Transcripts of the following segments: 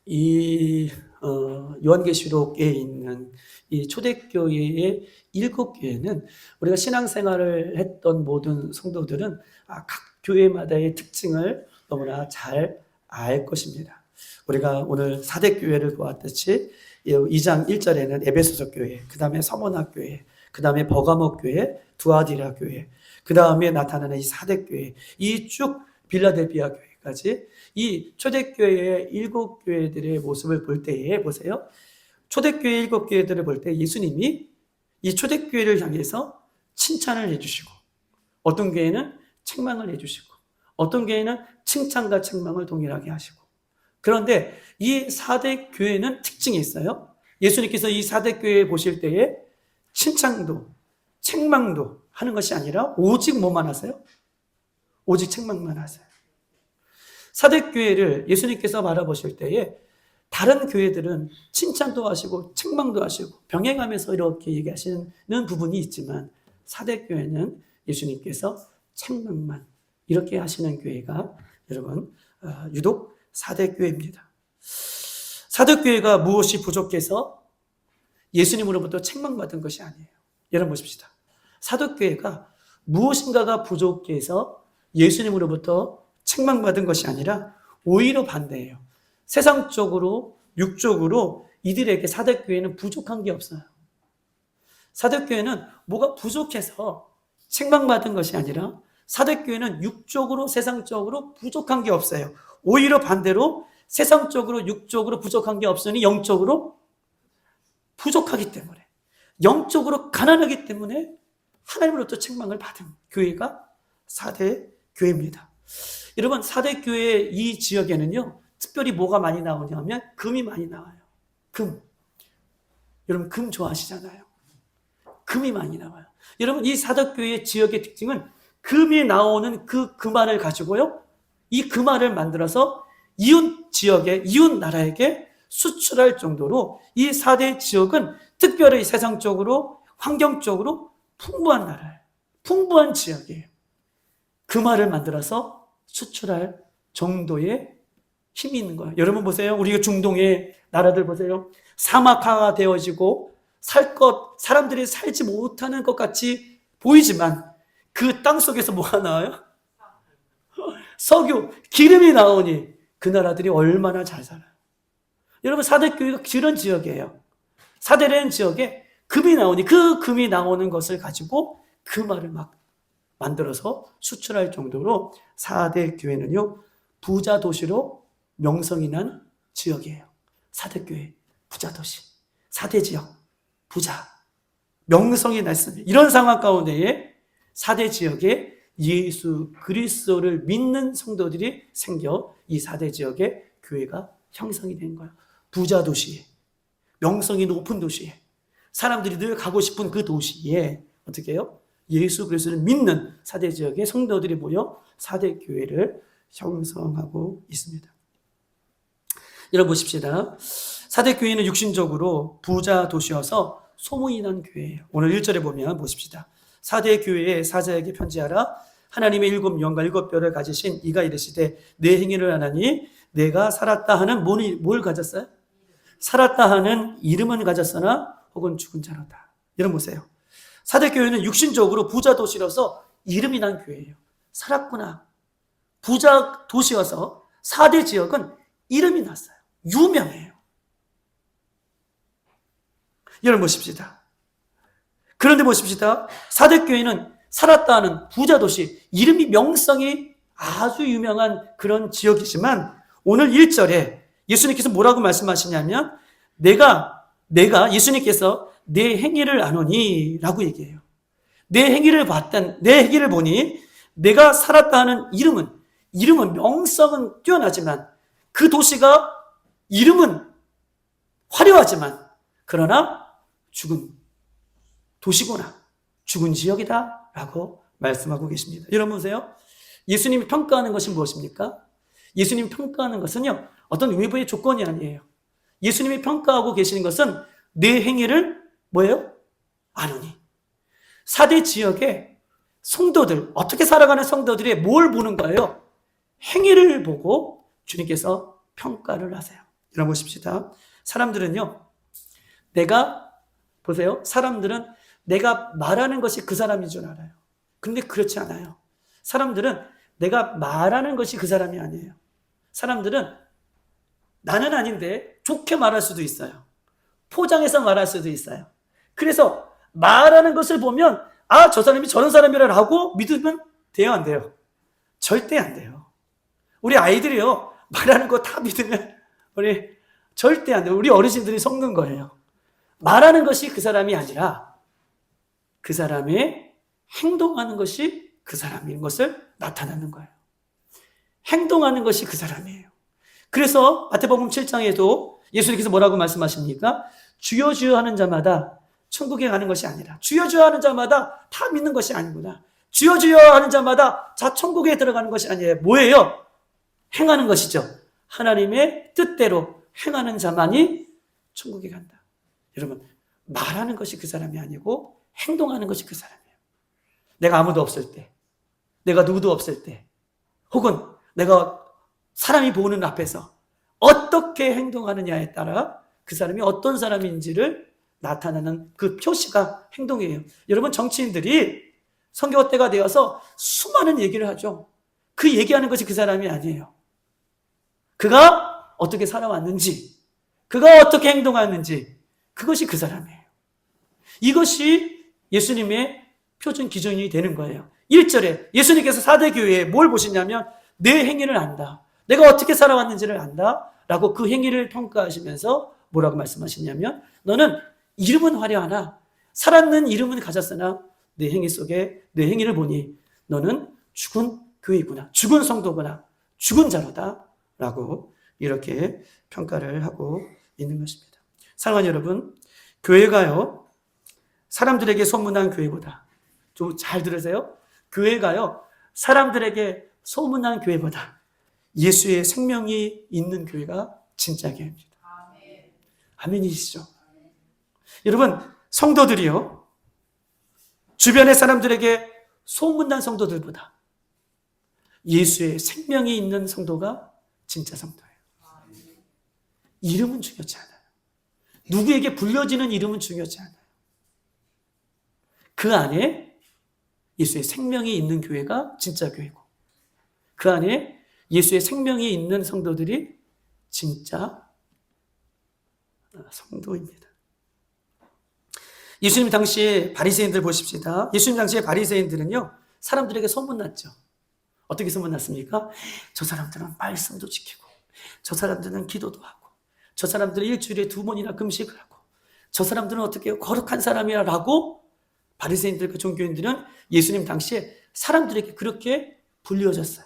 이 요한계시록에 있는 이 초대교회의 7교회는 우리가 신앙생활을 했던 모든 성도들은 각 교회마다의 특징을 너무나 잘 알 것입니다. 우리가 오늘 4대 교회를 보았듯이 2장 1절에는 에베소서 교회, 그 다음에 서머나 교회, 그 다음에 버가모 교회, 두아디라 교회, 그 다음에 나타나는 이 4대 교회, 이 쭉 빌라델피아 교회까지 이 초대교회의 7교회들의 모습을 볼 때에 보세요. 초대교회 7교회들을 볼 때 예수님이 이 초대교회를 향해서 칭찬을 해주시고, 어떤 교회는 책망을 해주시고, 어떤 교회는 칭찬과 책망을 동일하게 하시고, 그런데 이 4대 교회는 특징이 있어요. 예수님께서 이 4대 교회 보실 때에 칭찬도 책망도 하는 것이 아니라 오직 뭐만 하세요? 오직 책망만 하세요. 4대 교회를 예수님께서 바라보실 때에 다른 교회들은 칭찬도 하시고 책망도 하시고 병행하면서 이렇게 얘기하시는 부분이 있지만 4대 교회는 예수님께서 책망만 이렇게 하시는 교회가 여러분 유독 4대 교회입니다. 4대 교회가 무엇이 부족해서 예수님으로부터 책망받은 것이 아니에요. 여러분 보십시다. 4대 교회가 무엇인가가 부족해서 예수님으로부터 책망받은 것이 아니라 오히려 반대예요. 세상적으로 육적으로 이들에게 4대 교회는 부족한 게 없어요. 4대 교회는 뭐가 부족해서 책망받은 것이 아니라 4대 교회는 육적으로 세상적으로 부족한 게 없어요. 오히려 반대로 세상적으로 육적으로 부족한 게 없으니 영적으로 부족하기 때문에, 영적으로 가난하기 때문에 하나님으로부터 책망을 받은 교회가 4대 교회입니다. 여러분 4대 교회의 이 지역에는요 특별히 뭐가 많이 나오냐면 금이 많이 나와요. 금. 여러분 금 좋아하시잖아요. 금이 많이 나와요. 여러분 이 4대 교회의 지역의 특징은 금이 나오는 그 금알을 가지고요 이 금알을 만들어서 이웃 지역에 이웃 나라에게 수출할 정도로 이 4대 지역은 특별히 세상적으로 환경적으로 풍부한 나라예요. 풍부한 지역이에요. 금알을 만들어서 수출할 정도의 힘이 있는 거예요. 여러분 보세요. 우리가 중동의 나라들 보세요. 사막화가 되어지고 사람들이 살지 못하는 것 같이 보이지만 그 땅 속에서 뭐가 나와요? 석유, 기름이 나오니 그 나라들이 얼마나 잘 살아요. 여러분 4대 교회가 그런 지역이에요. 4대라는 지역에 금이 나오니 그 금이 나오는 것을 가지고 금알을 막 만들어서 수출할 정도로 4대 교회는요 부자 도시로 명성이 난 지역이에요. 4대 교회 부자 도시, 4대 지역 부자 명성이 났습니다. 이런 상황 가운데에 4대 지역에 예수 그리스도를 믿는 성도들이 생겨 이 4대 지역의 교회가 형성이 된 거예요. 부자 도시에, 명성이 높은 도시에, 사람들이 늘 가고 싶은 그 도시에 어떻게 해요? 예수 그리스도를 믿는 4대 지역의 성도들이 모여 4대 교회를 형성하고 있습니다. 여러분 보십시다. 4대 교회는 육신적으로 부자 도시여서 소문이 난 교회예요. 오늘 1절에 보면 보십시다. 4대 교회의 사자에게 편지하라. 하나님의 7영과 7뼈를 가지신 이가 이르시되 내 행위를 하나니 내가 살았다 하는 뭘 가졌어요? 살았다 하는 이름은 가졌으나 혹은 죽은 자로다. 여러분 보세요. 4대 교회는 육신적으로 부자 도시로서 이름이 난 교회예요. 살았구나. 부자 도시여서 4대 지역은 이름이 났어요. 유명해요. 여러분 보십시다. 그런데 보십시다. 4대 교회는 살았다 하는 부자 도시, 이름이 명성이 아주 유명한 그런 지역이지만 오늘 1절에 예수님께서 뭐라고 말씀하시냐면 내가 예수님께서 내 행위를 아노니 라고 얘기해요. 내 행위를 보니 내가 살았다 하는 이름은 명성은 뛰어나지만 그 도시가 이름은 화려하지만 그러나 죽은 도시구나, 죽은 지역이다 라고 말씀하고 계십니다. 여러분 보세요. 예수님이 평가하는 것이 무엇입니까? 예수님이 평가하는 것은요 어떤 외부의 조건이 아니에요. 예수님이 평가하고 계시는 것은 내 행위를 뭐예요? 아노니. 4대 지역의 성도들, 어떻게 살아가는 성도들이 뭘 보는 거예요? 행위를 보고 주님께서 평가를 하세요. 여러분 보십시다. 사람들은요, 보세요. 사람들은 내가 말하는 것이 그 사람인 줄 알아요. 근데 그렇지 않아요. 사람들은 내가 말하는 것이 그 사람이 아니에요. 사람들은 나는 아닌데 좋게 말할 수도 있어요. 포장해서 말할 수도 있어요. 그래서 말하는 것을 보면 저 사람이 저런 사람이라고 믿으면 돼요, 안 돼요? 절대 안 돼요. 우리 아이들이요, 말하는 거 다 믿으면 절대 안 돼요. 우리 어르신들이 속는 거예요. 말하는 것이 그 사람이 아니라 그 사람의 행동하는 것이 그 사람인 것을 나타나는 거예요. 행동하는 것이 그 사람이에요. 그래서 마태복음 7장에도 예수님께서 뭐라고 말씀하십니까? 주여 주여 하는 자마다 천국에 가는 것이 아니라 주여 주여 하는 자마다 다 믿는 것이 아니구나. 주여 주여 하는 자마다 다 천국에 들어가는 것이 아니에요. 뭐예요? 행하는 것이죠. 하나님의 뜻대로 행하는 자만이 천국에 간다. 여러분, 말하는 것이 그 사람이 아니고 행동하는 것이 그 사람이에요. 내가 아무도 없을 때, 내가 누구도 없을 때, 혹은 내가 사람이 보는 앞에서 어떻게 행동하느냐에 따라 그 사람이 어떤 사람인지를 나타나는 그 표시가 행동이에요. 여러분, 정치인들이 선거 때가 되어서 수많은 얘기를 하죠. 그 얘기하는 것이 그 사람이 아니에요. 그가 어떻게 살아왔는지, 그가 어떻게 행동하는지, 그것이 그 사람이에요. 이것이 예수님의 표준 기준이 되는 거예요. 1절에 예수님께서 4대 교회에 뭘 보시냐면 내 행위를 안다. 내가 어떻게 살아왔는지를 안다. 라고 그 행위를 평가하시면서 뭐라고 말씀하시냐면 너는 이름은 화려하나 살았는 이름은 가졌으나 내 행위 속에 내 행위를 보니 너는 죽은 교회구나. 죽은 성도구나. 죽은 자로다. 라고 이렇게 평가를 하고 있는 것입니다. 사랑하는 여러분, 교회가요, 사람들에게 소문난 교회보다, 좀 잘 들으세요. 교회가요, 사람들에게 소문난 교회보다 예수의 생명이 있는 교회가 진짜 교회입니다. 아멘이시죠? 여러분, 성도들이요, 주변의 사람들에게 소문난 성도들보다 예수의 생명이 있는 성도가 진짜 성도예요. 이름은 중요치 않아요. 누구에게 불려지는 이름은 중요치 않아요. 그 안에 예수의 생명이 있는 교회가 진짜 교회고, 그 안에 예수의 생명이 있는 성도들이 진짜 성도입니다. 예수님 당시에 바리새인들 보십시다. 예수님 당시에 바리새인들은요, 사람들에게 소문났죠. 어떻게 소문났습니까? 저 사람들은 말씀도 지키고, 저 사람들은 기도도 하고, 저 사람들은 일주일에 2번이나 금식을 하고, 저 사람들은 어떻게 거룩한 사람이라고 바리새인들, 그 종교인들은 예수님 당시에 사람들에게 그렇게 불려졌어요.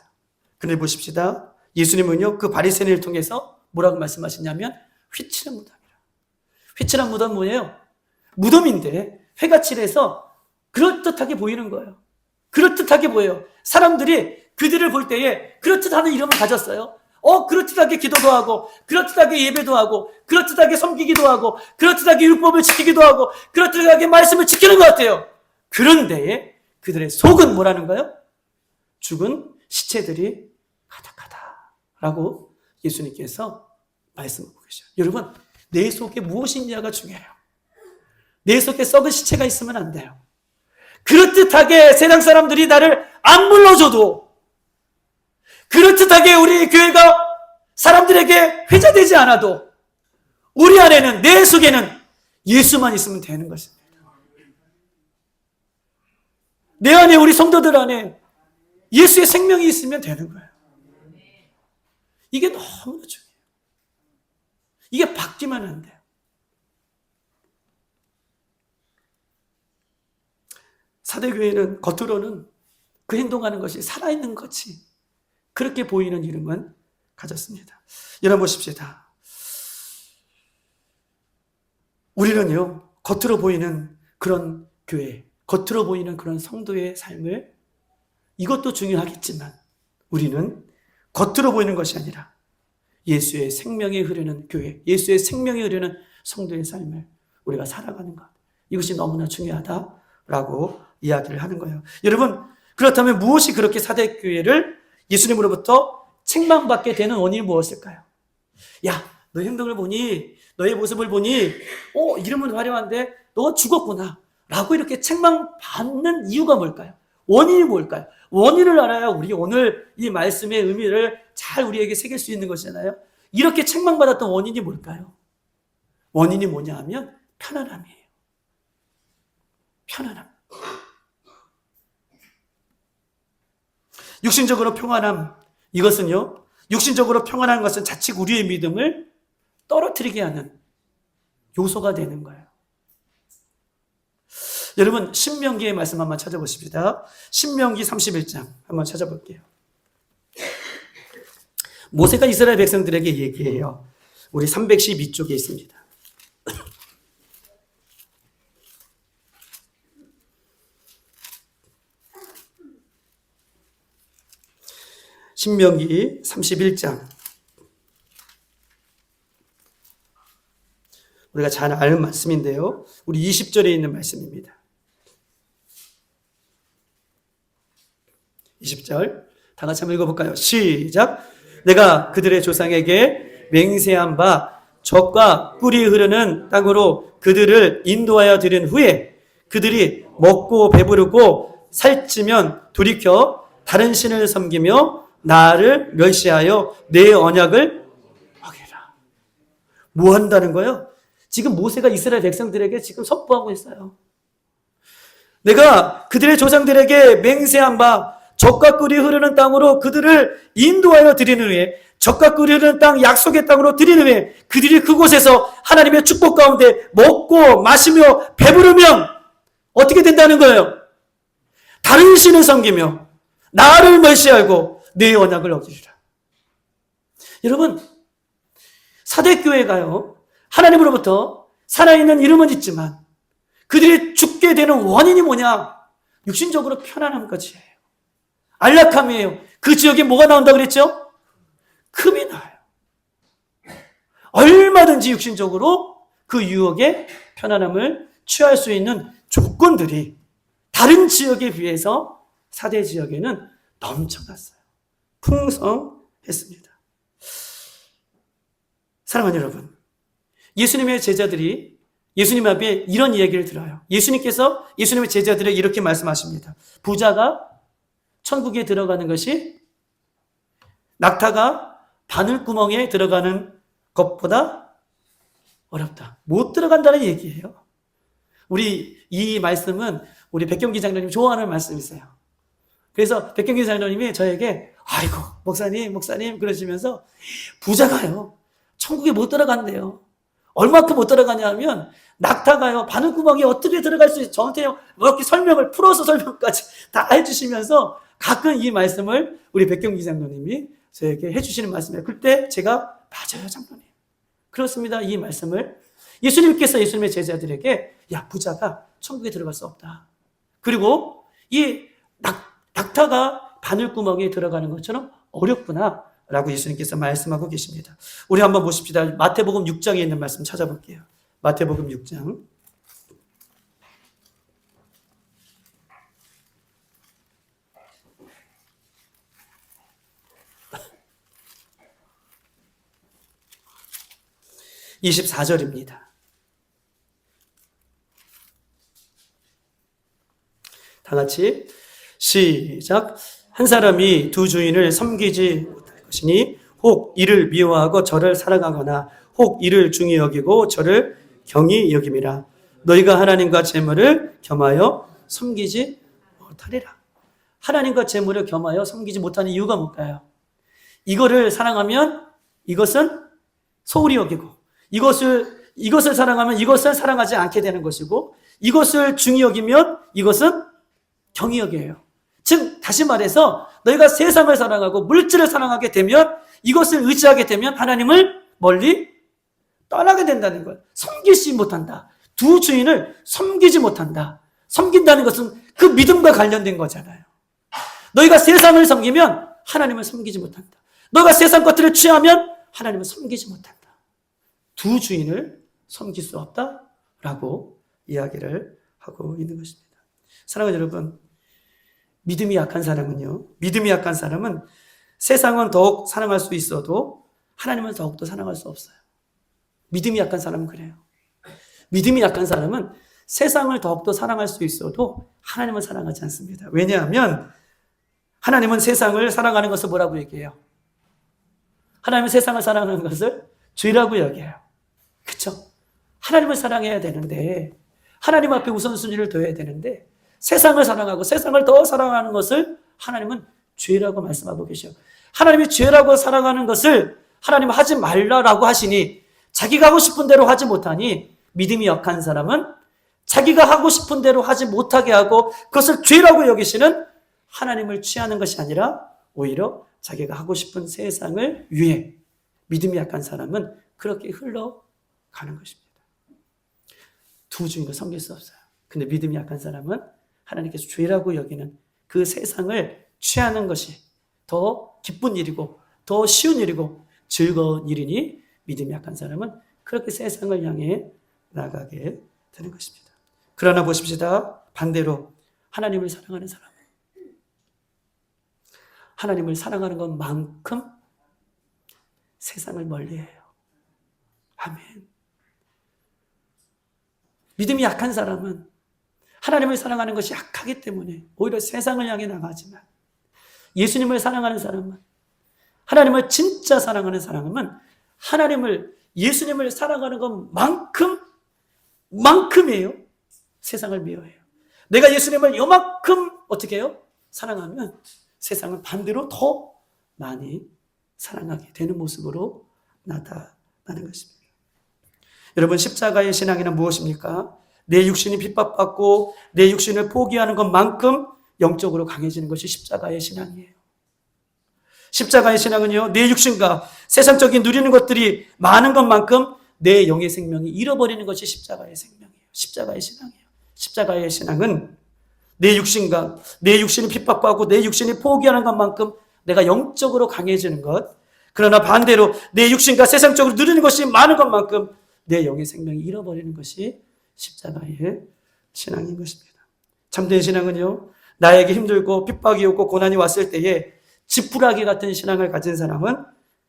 그런데 보십시다. 예수님은요, 그 바리새인을 통해서 뭐라고 말씀하시냐면 휘칠한 무덤이라. 휘칠한 무덤 뭐예요? 무덤인데 회가 칠해서 그럴듯하게 보이는 거예요. 그럴듯하게 보여요. 사람들이 그들을 볼 때에 그럴듯하는 이름을 가졌어요. 그럴듯하게 기도도 하고, 그럴듯하게 예배도 하고, 그럴듯하게 섬기기도 하고, 그럴듯하게 율법을 지키기도 하고, 그럴듯하게 말씀을 지키는 것 같아요. 그런데 그들의 속은 뭐라는 거예요? 죽은 시체들이 가득하다라고 예수님께서 말씀하고 계셔요. 여러분, 내 속에 무엇이 있냐가 중요해요. 내 속에 썩은 시체가 있으면 안 돼요. 그럴듯하게 세상 사람들이 나를 안 불러줘도, 그럴듯하게 우리 교회가 사람들에게 회자되지 않아도 우리 안에는, 내 속에는 예수만 있으면 되는 것입니다. 내 안에, 우리 성도들 안에 예수의 생명이 있으면 되는 거예요. 이게 너무나 중요해요. 이게 바뀌면 안 돼요. 사대교회는 겉으로는 그 행동하는 것이 살아있는 것이 그렇게 보이는 이름은 가졌습니다. 여러분 보십시다. 우리는요, 겉으로 보이는 그런 교회, 겉으로 보이는 그런 성도의 삶을, 이것도 중요하겠지만 우리는 겉으로 보이는 것이 아니라 예수의 생명이 흐르는 교회, 예수의 생명이 흐르는 성도의 삶을 우리가 살아가는 것, 이것이 너무나 중요하다라고 이야기를 하는 거예요. 여러분, 그렇다면 무엇이 그렇게 사대교회를 예수님으로부터 책망받게 되는 원인이 무엇일까요? 야, 너의 행동을 보니, 너의 모습을 보니, 이름은 화려한데 너 죽었구나 라고 이렇게 책망받는 이유가 뭘까요? 원인이 뭘까요? 원인을 알아야 우리 오늘 이 말씀의 의미를 잘 우리에게 새길 수 있는 것이잖아요. 이렇게 책망받았던 원인이 뭘까요? 원인이 뭐냐 하면 편안함이에요. 편안함. 육신적으로 평안함, 이것은요, 육신적으로 평안한 것은 자칫 우리의 믿음을 떨어뜨리게 하는 요소가 되는 거예요. 여러분, 신명기의 말씀 한번 찾아보십시다. 신명기 31장 한번 찾아볼게요. 모세가 이스라엘 백성들에게 얘기해요. 우리 312쪽에 있습니다. 신명기 31장. 우리가 잘 아는 말씀인데요. 우리 20절에 있는 말씀입니다. 20절. 다 같이 한번 읽어볼까요? 시작. 내가 그들의 조상에게 맹세한 바 젖과 꿀이 흐르는 땅으로 그들을 인도하여 들인 후에 그들이 먹고 배부르고 살찌면 돌이켜 다른 신을 섬기며 나를 멸시하여 내 언약을 어기라. 뭐 한다는 거예요? 지금 모세가 이스라엘 백성들에게 지금 선포하고 있어요. 내가 그들의 조상들에게 맹세한 바 젖과 꿀이 흐르는 땅으로 그들을 인도하여 드리는 후에 젖과 꿀이 흐르는 땅 약속의 땅으로 드리는 후에 그들이 그곳에서 하나님의 축복 가운데 먹고 마시며 배부르면 어떻게 된다는 거예요? 다른 신을 섬기며 나를 멸시하고 내 언약을 어기리라. 여러분, 사대교회가요, 하나님으로부터 살아있는 이름은 있지만 그들이 죽게 되는 원인이 뭐냐? 육신적으로 편안함까지예요. 안락함이에요. 그 지역에 뭐가 나온다 그랬죠? 금이 나요. 얼마든지 육신적으로 그 유혹에 편안함을 취할 수 있는 조건들이 다른 지역에 비해서 사대 지역에는 넘쳐났어요. 풍성했습니다. 사랑하는 여러분, 예수님의 제자들이 예수님 앞에 이런 이야기를 들어요. 예수님께서 예수님의 제자들에게 이렇게 말씀하십니다. 부자가 천국에 들어가는 것이 낙타가 바늘구멍에 들어가는 것보다 어렵다. 못 들어간다는 얘기예요. 우리 이 말씀은 우리 백경기 장로님 좋아하는 말씀이세요. 그래서 백경기 장로님이 저에게 아이고 목사님 그러시면서 부자가요 천국에 못 들어간대요. 얼마큼 못 들어가냐면 낙타가요 바늘구멍에 어떻게 들어갈 수 있어요. 저한테 이렇게 설명을 풀어서 설명까지 다 해주시면서 가끔 이 말씀을 우리 백경기 장로님이 저에게 해주시는 말씀이에요. 그때 제가 맞아요 장로님. 그렇습니다. 이 말씀을 예수님께서 예수님의 제자들에게 야 부자가 천국에 들어갈 수 없다. 그리고 이 낙타가 바늘구멍에 들어가는 것처럼 어렵구나 라고 예수님께서 말씀하고 계십니다. 우리 한번 보십시다. 마태복음 6장에 있는 말씀 찾아볼게요. 마태복음 6장 24절입니다. 다 같이 시작. 한 사람이 두 주인을 섬기지 못할 것이니 혹 이를 미워하고 저를 사랑하거나 혹 이를 중히 여기고 저를 경히 여김이라. 너희가 하나님과 재물을 겸하여 섬기지 못하리라. 하나님과 재물을 겸하여 섬기지 못하는 이유가 뭘까요? 이거를 사랑하면 이것은 소홀히 여기고 이것을 사랑하면 이것을 사랑하지 않게 되는 것이고 이것을 중히 여기면 이것은 경히 여겨요. 즉 다시 말해서 너희가 세상을 사랑하고 물질을 사랑하게 되면 이것을 의지하게 되면 하나님을 멀리 떠나게 된다는 거예요. 섬기지 못한다. 두 주인을 섬기지 못한다. 섬긴다는 것은 그 믿음과 관련된 거잖아요. 너희가 세상을 섬기면 하나님을 섬기지 못한다. 너희가 세상 것들을 취하면 하나님을 섬기지 못한다. 두 주인을 섬길 수 없다라고 이야기를 하고 있는 것입니다. 사랑하는 여러분, 믿음이 약한 사람은 세상은 더욱 사랑할 수 있어도 하나님은 더욱더 사랑할 수 없어요. 믿음이 약한 사람은 그래요. 믿음이 약한 사람은 세상을 더욱더 사랑할 수 있어도 하나님을 사랑하지 않습니다. 왜냐하면 하나님은 세상을 사랑하는 것을 뭐라고 얘기해요? 하나님은 세상을 사랑하는 것을 죄라고 여겨요. 그렇죠? 하나님을 사랑해야 되는데, 하나님 앞에 우선순위를 둬야 되는데, 세상을 사랑하고 세상을 더 사랑하는 것을 하나님은 죄라고 말씀하고 계셔요. 하나님이 죄라고 사랑하는 것을 하나님 하지 말라라고 하시니 자기가 하고 싶은 대로 하지 못하니 믿음이 약한 사람은 자기가 하고 싶은 대로 하지 못하게 하고 그것을 죄라고 여기시는 하나님을 취하는 것이 아니라 오히려 자기가 하고 싶은 세상을 위해 믿음이 약한 사람은 그렇게 흘러가는 것입니다. 두 중에 섬길 수 없어요. 근데 믿음이 약한 사람은 하나님께서 죄라고 여기는 그 세상을 취하는 것이 더 기쁜 일이고 더 쉬운 일이고 즐거운 일이니 믿음이 약한 사람은 그렇게 세상을 향해 나가게 되는 것입니다. 그러나 보십시다. 반대로 하나님을 사랑하는 사람은 하나님을 사랑하는 것만큼 세상을 멀리해요. 아멘. 믿음이 약한 사람은 하나님을 사랑하는 것이 약하기 때문에 오히려 세상을 향해 나가지만 예수님을 사랑하는 사람은 하나님을 진짜 사랑하는 사람은 하나님을 예수님을 사랑하는 것만큼이에요. 세상을 미워해요. 내가 예수님을 요만큼 어떻게 해요? 사랑하면 세상은 반대로 더 많이 사랑하게 되는 모습으로 나타나는 것입니다. 여러분, 십자가의 신앙이란 무엇입니까? 내 육신이 핍박받고 내 육신을 포기하는 것만큼 영적으로 강해지는 것이 십자가의 신앙이에요. 십자가의 신앙은요, 내 육신과 세상적인 누리는 것들이 많은 것만큼 내 영의 생명이 잃어버리는 것이 십자가의 생명이에요. 십자가의 신앙이에요. 십자가의 신앙은 내 육신과 내 육신이 핍박받고 내 육신이 포기하는 것만큼 내가 영적으로 강해지는 것, 그러나 반대로 내 육신과 세상적으로 누리는 것이 많은 것만큼 내 영의 생명이 잃어버리는 것이 십자가의 신앙인 것입니다. 참된 신앙은요, 나에게 힘들고 핍박이 오고 고난이 왔을 때에 지푸라기 같은 신앙을 가진 사람은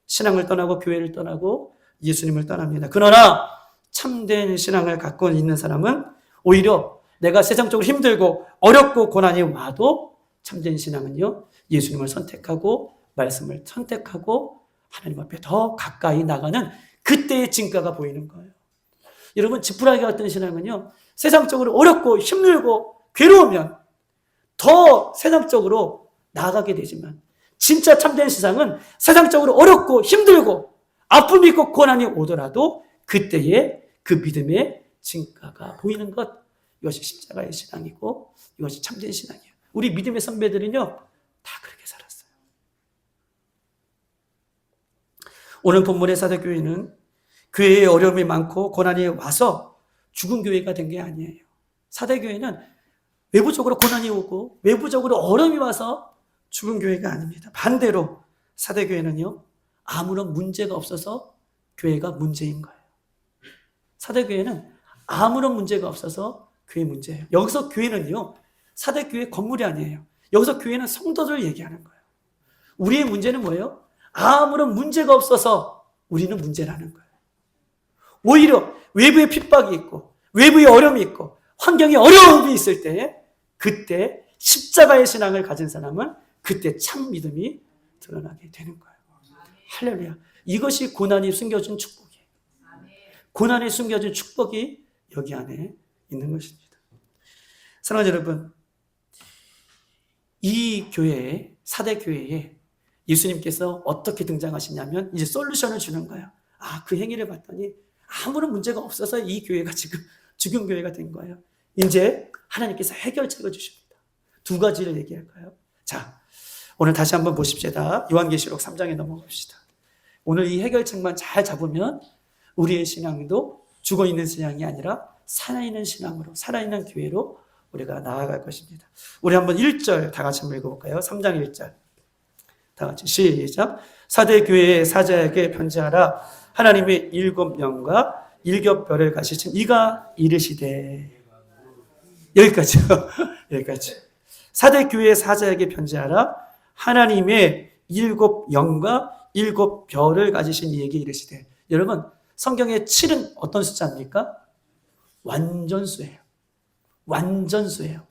신앙을 떠나고 교회를 떠나고 예수님을 떠납니다. 그러나 참된 신앙을 갖고 있는 사람은 오히려 내가 세상적으로 힘들고 어렵고 고난이 와도 참된 신앙은요, 예수님을 선택하고 말씀을 선택하고 하나님 앞에 더 가까이 나가는 그때의 진가가 보이는 거예요. 여러분, 지푸라기 같은 신앙은요, 세상적으로 어렵고 힘들고 괴로우면 더 세상적으로 나아가게 되지만 진짜 참된 신앙은 세상적으로 어렵고 힘들고 아픔이 있고 고난이 오더라도 그때의 그 믿음의 진가가 보이는 것, 이것이 십자가의 신앙이고 이것이 참된 신앙이에요. 우리 믿음의 선배들은요, 다 그렇게 살았어요. 오늘 본문의 사도교회는 교회에 어려움이 많고 고난이 와서 죽은 교회가 된 게 아니에요. 사도교회는 외부적으로 고난이 오고 외부적으로 어려움이 와서 죽은 교회가 아닙니다. 반대로 사도교회는요, 아무런 문제가 없어서 교회가 문제인 거예요. 사도교회는 아무런 문제가 없어서 교회 문제예요. 여기서 교회는요, 사도교회 건물이 아니에요. 여기서 교회는 성도들 얘기하는 거예요. 우리의 문제는 뭐예요? 아무런 문제가 없어서 우리는 문제라는 거예요. 오히려 외부에 핍박이 있고 외부에 어려움이 있고 환경에 어려움이 있을 때 그때 십자가의 신앙을 가진 사람은 그때 참 믿음이 드러나게 되는 거예요. 할렐루야. 이것이 고난이 숨겨진 축복이에요. 고난이 숨겨진 축복이 여기 안에 있는 것입니다. 사랑하는 여러분, 이 교회에, 사대교회에 예수님께서 어떻게 등장하시냐면 이제 솔루션을 주는 거예요. 그 행위를 봤더니 아무런 문제가 없어서 이 교회가 지금 죽은 교회가 된 거예요. 이제 하나님께서 해결책을 주십니다. 두 가지를 얘기할까요? 자, 오늘 다시 한번 보십시다. 요한계시록 3장에 넘어갑시다. 오늘 이 해결책만 잘 잡으면 우리의 신앙도 죽어있는 신앙이 아니라 살아있는 신앙으로, 살아있는 교회로 우리가 나아갈 것입니다. 우리 한번 1절 다 같이 한번 읽어볼까요? 3장 1절. 다 같이 시작. 사대교회의 사자에게 편지하라. 하나님의 7명과 7별을 가지신 이가 이르시되. 여기까지요. 여기까지. 사대교회의 사자에게 편지하라. 하나님의 7영과 7별을 가지신 이에게 이르시되. 여러분, 성경의 7은 어떤 숫자입니까? 완전수예요. 완전수예요.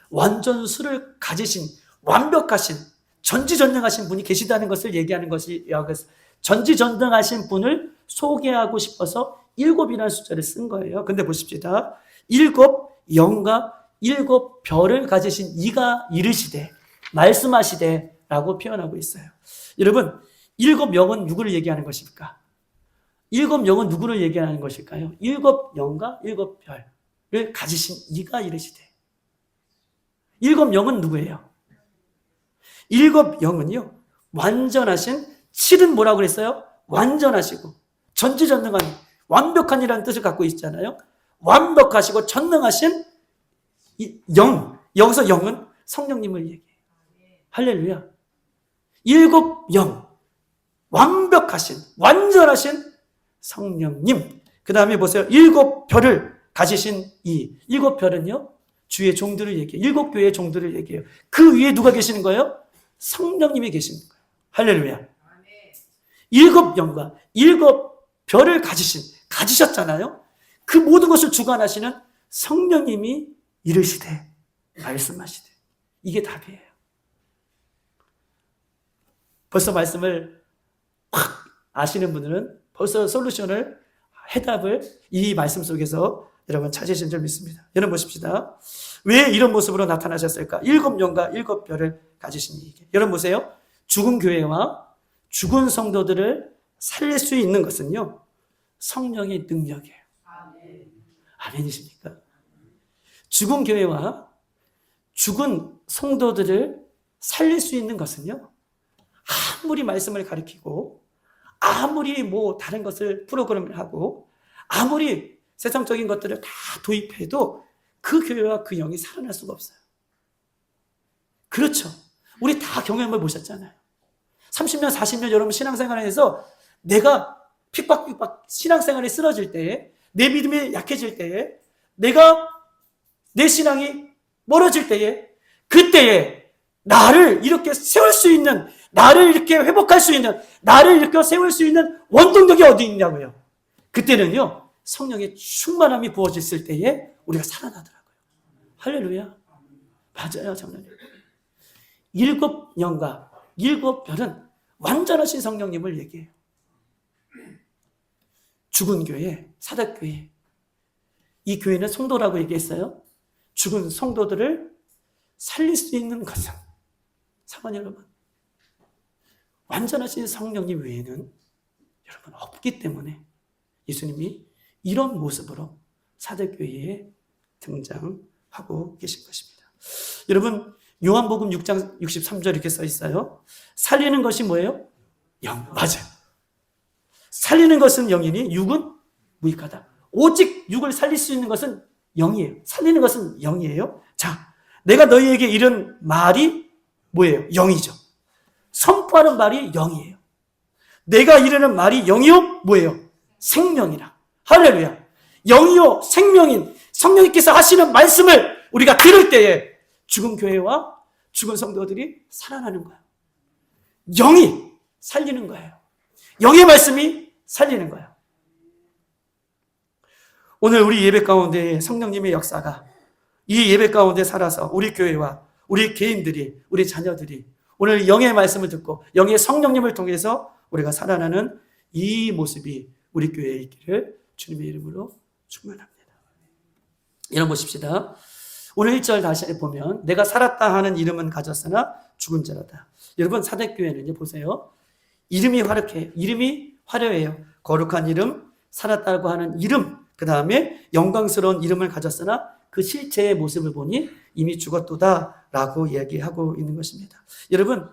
완전수를 가지신 완벽하신 전지전능하신 분이 계시다는 것을 얘기하는 것이 전지전능하신 분을 소개하고 싶어서 7이라는 숫자를 쓴 거예요. 근데 보십시다. 7 영과 7 별을 가지신 이가 이르시되 말씀하시되 라고 표현하고 있어요. 여러분 7 영은 누구를 얘기하는 것일까? 7 영은 누구를 얘기하는 것일까요? 7 영과 7 별을 가지신 이가 이르시되. 7 영은 누구예요? 7 영은요 완전하신 7은 뭐라고 그랬어요? 완전하시고 전지전능한 완벽한 이라는 뜻을 갖고 있잖아요. 완벽하시고 전능하신 영, 여기서 영은 성령님을 얘기해요. 할렐루야. 7 영, 완벽하신 완전하신 성령님. 그 다음에 보세요. 7 별을 가지신 이 7 별은요 주의 종들을 얘기해요. 7 교회의 종들을 얘기해요. 그 위에 누가 계시는 거예요? 성령님이 계시는 거예요. 할렐루야. 7 영과 7 별을 가지셨잖아요. 그 모든 것을 주관하시는 성령님이 이르시되 말씀하시되. 이게 답이에요. 벌써 말씀을 확 아시는 분들은 벌써 솔루션을, 해답을 이 말씀 속에서 여러분 찾으신 줄 믿습니다. 여러분 보십시다. 왜 이런 모습으로 나타나셨을까? 7 영과 7 별을 가지신 이에게. 여러분 보세요. 죽은 교회와 죽은 성도들을 살릴 수 있는 것은요 성령의 능력이에요. 아멘이십니까? 죽은 교회와 죽은 성도들을 살릴 수 있는 것은요 아무리 말씀을 가르치고 아무리 다른 것을 프로그램을 하고 아무리 세상적인 것들을 다 도입해도 그 교회와 그 영이 살아날 수가 없어요. 그렇죠. 우리 다 경험을 보셨잖아요. 30년, 40년 여러분 신앙생활에서 내가 핍박 신앙생활이 쓰러질 때에, 내 믿음이 약해질 때에, 내 신앙이 멀어질 때에, 그때에 나를 이렇게 세울 수 있는, 나를 이렇게 회복할 수 있는, 나를 이렇게 세울 수 있는 원동력이 어디 있냐고요. 그때는요 성령의 충만함이 부어졌을 때에 우리가 살아나더라고요. 할렐루야. 맞아요, 장로님. 7 영과 7 별은 완전하신 성령님을 얘기해요. 죽은 교회, 사닥교회. 이 교회는 성도라고 얘기했어요. 죽은 성도들을 살릴 수 있는 것은, 사모님 여러분, 완전하신 성령님 외에는 여러분 없기 때문에 예수님이 이런 모습으로 사도교회에 등장하고 계신 것입니다. 여러분 요한복음 6장 63절 이렇게 써 있어요. 살리는 것이 뭐예요? 영. 맞아요. 살리는 것은 영이니 육은 무익하다. 오직 육을 살릴 수 있는 것은 영이에요. 살리는 것은 영이에요. 자, 내가 너희에게 이런 말이 뭐예요? 영이죠. 선포하는 말이 영이에요. 내가 이르는 말이 영이요? 뭐예요? 생명이라. 할렐루야. 영이요 생명인 성령님께서 하시는 말씀을 우리가 들을 때에 죽은 교회와 죽은 성도들이 살아나는 거예요. 영이 살리는 거예요. 영의 말씀이 살리는 거예요. 오늘 우리 예배 가운데 성령님의 역사가 이 예배 가운데 살아서 우리 교회와 우리 개인들이, 우리 자녀들이 오늘 영의 말씀을 듣고 영의 성령님을 통해서 우리가 살아나는 이 모습이 우리 교회에 있기를 주님의 이름으로 축원합니다. 여러분 보십시다. 오늘 1절 다시 보면 내가 살았다 하는 이름은 가졌으나 죽은 자라다. 여러분 사대교회는 보세요. 이름이 화려해요. 거룩한 이름, 살았다고 하는 이름, 그 다음에 영광스러운 이름을 가졌으나 그 실체의 모습을 보니 이미 죽었도다 라고 이야기하고 있는 것입니다. 여러분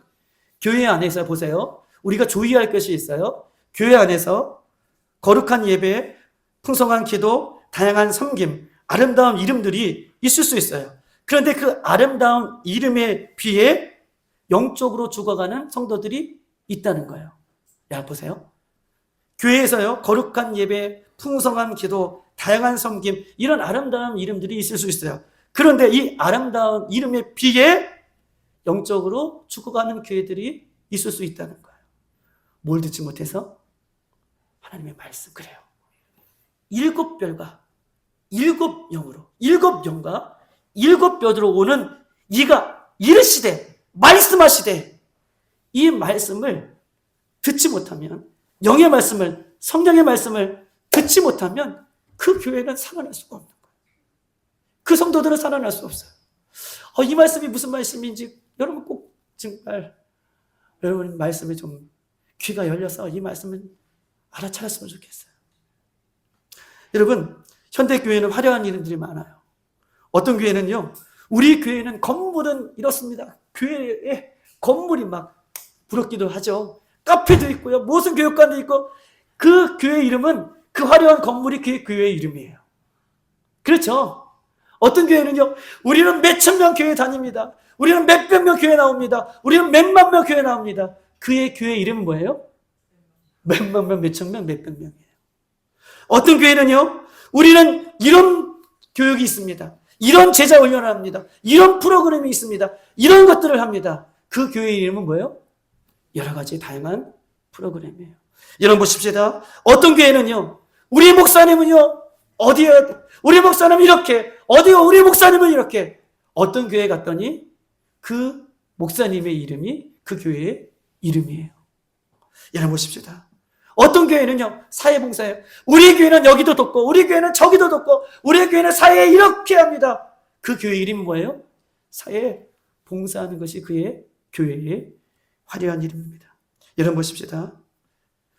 교회 안에서 보세요. 우리가 조의할 것이 있어요. 교회 안에서 거룩한 예배, 풍성한 기도, 다양한 섬김, 아름다운 이름들이 있을 수 있어요. 그런데 그 아름다운 이름에 비해 영적으로 죽어가는 성도들이 있다는 거예요. 야, 보세요. 교회에서요, 거룩한 예배, 풍성한 기도, 다양한 섬김, 이런 아름다운 이름들이 있을 수 있어요. 그런데 이 아름다운 이름에 비해 영적으로 죽어가는 교회들이 있을 수 있다는 거예요. 뭘 듣지 못해서? 하나님의 말씀. 그래요. 일곱 별과 일곱 영으로, 일곱 영과 일곱 뼈로 오는 이가 이르시되 말씀하시되, 이 말씀을 듣지 못하면, 영의 말씀을, 성령의 말씀을 듣지 못하면 그 교회는 살아날 수가 없는 거예요. 그 성도들은 살아날 수 없어요. 이 말씀이 무슨 말씀인지 여러분 꼭 정말 여러분 말씀에 좀 귀가 열려서 이 말씀을 알아차렸으면 좋겠어요. 여러분, 현대교회는 화려한 이름들이 많아요. 어떤 교회는요, 우리 교회는 건물은 이렇습니다. 교회에 건물이 막 부럽기도 하죠. 카페도 있고요, 무슨 교육관도 있고, 그 교회 이름은, 그 화려한 건물이 그 교회의 이름이에요. 그렇죠? 어떤 교회는요, 우리는 몇천 명 교회 다닙니다. 우리는 몇백 명 교회 나옵니다. 우리는 몇만 명 교회 나옵니다. 그의 교회 이름은 뭐예요? 몇만 명, 몇천 명, 몇백 명이에요. 어떤 교회는요, 우리는 이런 교육이 있습니다. 이런 제자 훈련을 합니다. 이런 프로그램이 있습니다. 이런 것들을 합니다. 그 교회 이름은 뭐예요? 여러 가지 다양한 프로그램이에요. 여러분 보십시다. 어떤 교회는요, 우리 목사님은요, 어디에, 우리 목사님은 이렇게, 어디요, 우리 목사님은 이렇게. 어떤 교회 갔더니 그 목사님의 이름이 그 교회의 이름이에요. 여러분 보십시다. 어떤 교회는요, 사회봉사예요. 우리 교회는 여기도 돕고, 우리 교회는 저기도 돕고, 우리 교회는 사회에 이렇게 합니다. 그 교회 이름은 뭐예요? 사회에 봉사하는 것이 그의 교회의 화려한 이름입니다. 여러분 보십시다.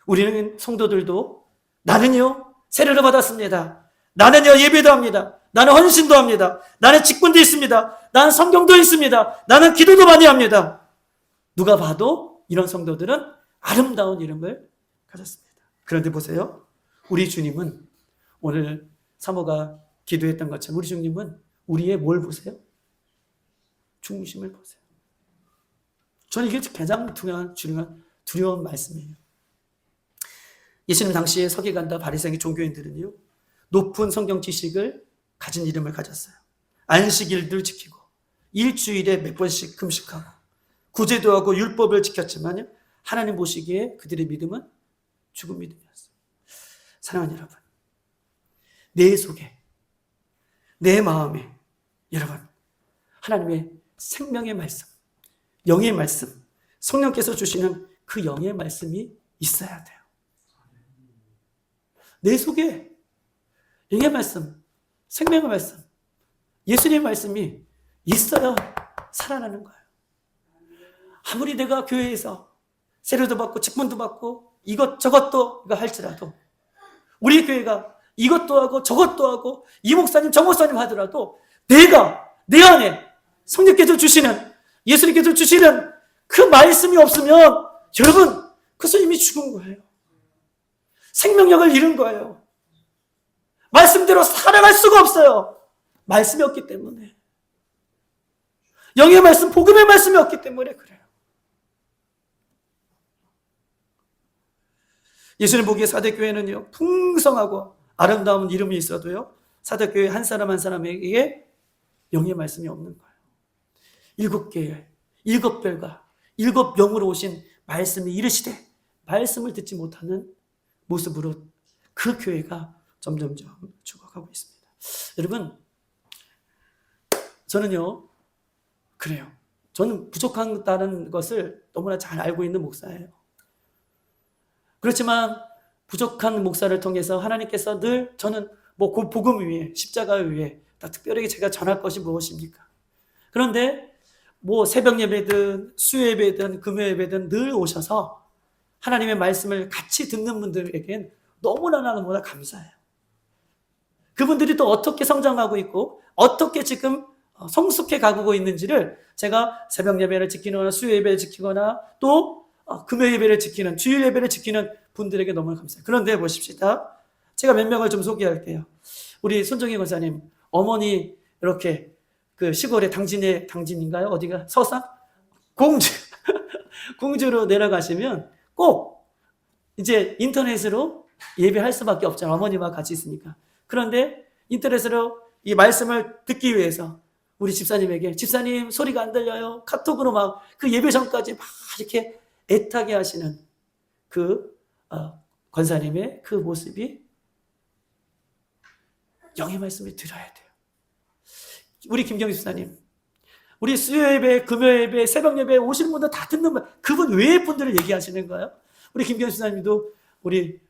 우리는 성도들도 나는요, 세례를 받았습니다. 나는요, 예배도 합니다. 나는 헌신도 합니다. 나는 직분도 있습니다. 나는 성경도 있습니다. 나는 기도도 많이 합니다. 누가 봐도 이런 성도들은 아름다운 이름을 가졌습니다. 그런데 보세요. 우리 주님은, 오늘 사모가 기도했던 것처럼 우리 주님은 우리의 뭘 보세요? 중심을 보세요. 저는 이게 가장 두려운 말씀이에요. 예수님 당시에 서기관과 바리새인 종교인들은요, 높은 성경 지식을 가진 이름을 가졌어요. 안식일도 지키고 일주일에 몇 번씩 금식하고 구제도 하고 율법을 지켰지만요, 하나님 보시기에 그들의 믿음은 죽은 믿음이었어요. 사랑하는 여러분, 내 속에, 내 마음에 여러분, 하나님의 생명의 말씀, 영의 말씀, 성령께서 주시는 그 영의 말씀이 있어야 돼요. 내 속에 영의 말씀, 생명의 말씀, 예수님의 말씀이 있어야 살아나는 거예요. 아무리 내가 교회에서 세례도 받고 직분도 받고 이것저것도 할지라도, 우리 교회가 이것도 하고 저것도 하고 이 목사님 저 목사님 하더라도 내가 내 안에 성령께서 주시는, 예수님께서 주시는 그 말씀이 없으면 여러분, 그것은 이미 죽은 거예요. 생명력을 잃은 거예요. 말씀대로 살아갈 수가 없어요. 말씀이 없기 때문에. 영의 말씀, 복음의 말씀이 없기 때문에 그래요. 예수님 보기에 사대교회는요, 풍성하고 아름다운 이름이 있어도요, 사대교회 한 사람 한 사람에게 영의 말씀이 없는 거예요. 일곱 교회, 일곱 별과 일곱 영으로 오신 말씀이 이르시되 말씀을 듣지 못하는 모습으로 그 교회가 점점점 죽어가고 있습니다. 여러분, 저는요, 그래요. 저는 부족하다는 것을 너무나 잘 알고 있는 목사예요. 그렇지만 부족한 목사를 통해서 하나님께서 늘, 저는 뭐 복음 위에, 십자가 위에 다 특별하게 제가 전할 것이 무엇입니까? 그런데 뭐 새벽 예배든 수요 예배든 금요 예배든 늘 오셔서 하나님의 말씀을 같이 듣는 분들에겐 너무나 감사해요. 그분들이 또 어떻게 성장하고 있고 어떻게 지금 성숙해 가고 있는지를 제가 새벽 예배를 지키거나 수요 예배를 지키거나 또 금요 예배를 지키는, 주일 예배를 지키는 분들에게 너무 감사해요. 그런데 보십시다. 제가 몇 명을 좀 소개할게요. 우리 손정희 권사님, 어머니 이렇게 그 시골에 당진인가요? 어디가? 서산? 공주로 내려가시면 꼭 이제 인터넷으로 예배할 수밖에 없잖아요. 어머니와 같이 있으니까. 그런데 인터넷으로 이 말씀을 듣기 위해서 우리 집사님에게, 집사님 소리가 안 들려요. 카톡으로 막 그 예배 전까지 막 이렇게 애타게 하시는 그 권사님의 그 모습이 영의 말씀을 들어야 돼요. 우리 김경희 수사님, 우리 수요예배, 금요예배, 새벽예배 오시는 분들 다 듣는 말, 그분 외의 분들을 얘기하시는 거예요. 우리 김경희 수사님도 우리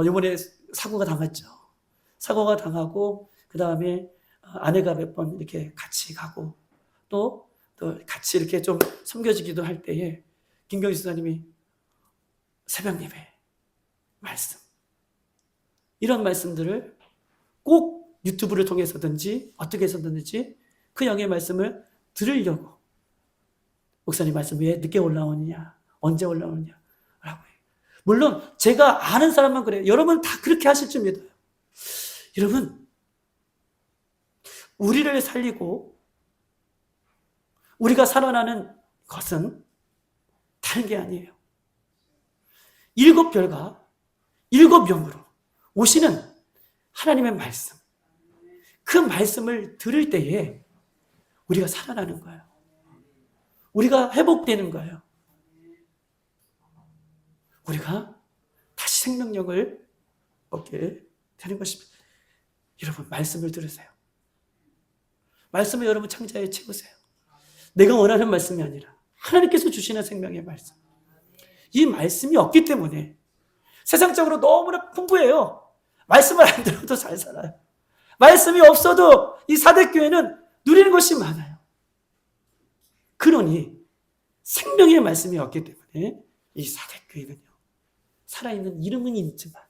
이번에 사고가 당했죠. 사고가 당하고 그 다음에 아내가 몇 번 이렇게 같이 가고 또 같이 이렇게 좀 섬겨지기도 할 때에 김경희 수사님이 새벽예배 말씀, 이런 말씀들을 꼭 유튜브를 통해서든지 어떻게 해서든지 그 영의 말씀을 들으려고, 목사님 말씀 왜 늦게 올라오느냐, 언제 올라오느냐 라고 해요. 물론 제가 아는 사람만 그래요. 여러분 다 그렇게 하실 줄 믿어요. 여러분, 우리를 살리고 우리가 살아나는 것은 다른 게 아니에요. 7별과 7영으로 오시는 하나님의 말씀, 그 말씀을 들을 때에 우리가 살아나는 거예요. 우리가 회복되는 거예요. 우리가 다시 생명력을 얻게 되는 것입니다. 여러분, 말씀을 들으세요. 말씀을 여러분 창자에 채우세요. 내가 원하는 말씀이 아니라 하나님께서 주시는 생명의 말씀. 이 말씀이 없기 때문에 세상적으로 너무나 풍부해요. 말씀을 안 들어도 잘 살아요. 말씀이 없어도 이 사대교회는 누리는 것이 많아요. 그러니 생명의 말씀이 없기 때문에 이 사대교회는요, 살아있는 이름은 있지만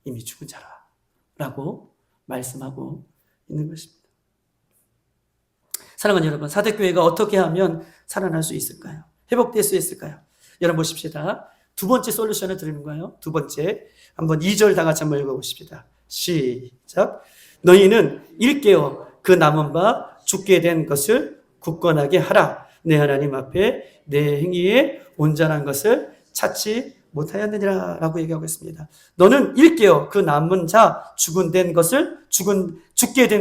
이미 죽은 자라라고 말씀하고 있는 것입니다. 사랑하는 여러분, 사대교회가 어떻게 하면 살아날 수 있을까요? 회복될 수 있을까요? 여러분 보십시다. 두 번째 솔루션을 드리는 거예요. 두 번째, 한번 2절 다 같이 한번 읽어보십시다. 시작. 너희는 일깨어 그 남은 바 죽게 된 것을 굳건하게 하라. 내 하나님 앞에 내 행위에 온전한 것을 찾지 못하였느니라 라고 얘기하고 있습니다. 너는 일깨어 그 남은 자 죽게 된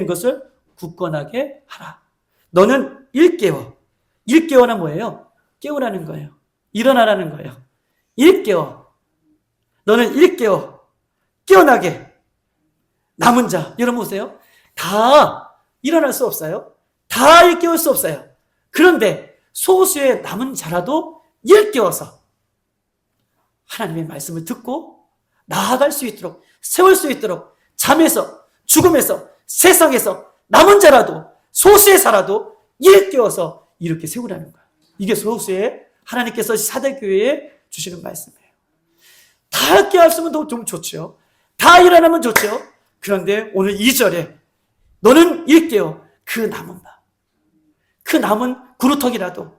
것을 굳건하게 하라. 너는 일깨어. 일깨어는 뭐예요? 깨우라는 거예요. 일어나라는 거예요. 일깨어. 너는 일깨어. 깨어나게. 남은 자. 여러분 보세요. 다 일어날 수 없어요. 다 일깨울 수 없어요. 그런데 소수의 남은 자라도 일깨워서 하나님의 말씀을 듣고 나아갈 수 있도록, 세울 수 있도록, 잠에서, 죽음에서, 세상에서 남은 자라도, 소수의 자라도 일깨워서 이렇게 세우라는 거예요. 이게 소수의 하나님께서 사대교회에 주시는 말씀이에요. 다 깨웠으면 좀 좋죠. 다 일어나면 좋죠. 그런데 오늘 2절에 너는 일깨어 그 남은 바, 그 남은 구루터기라도,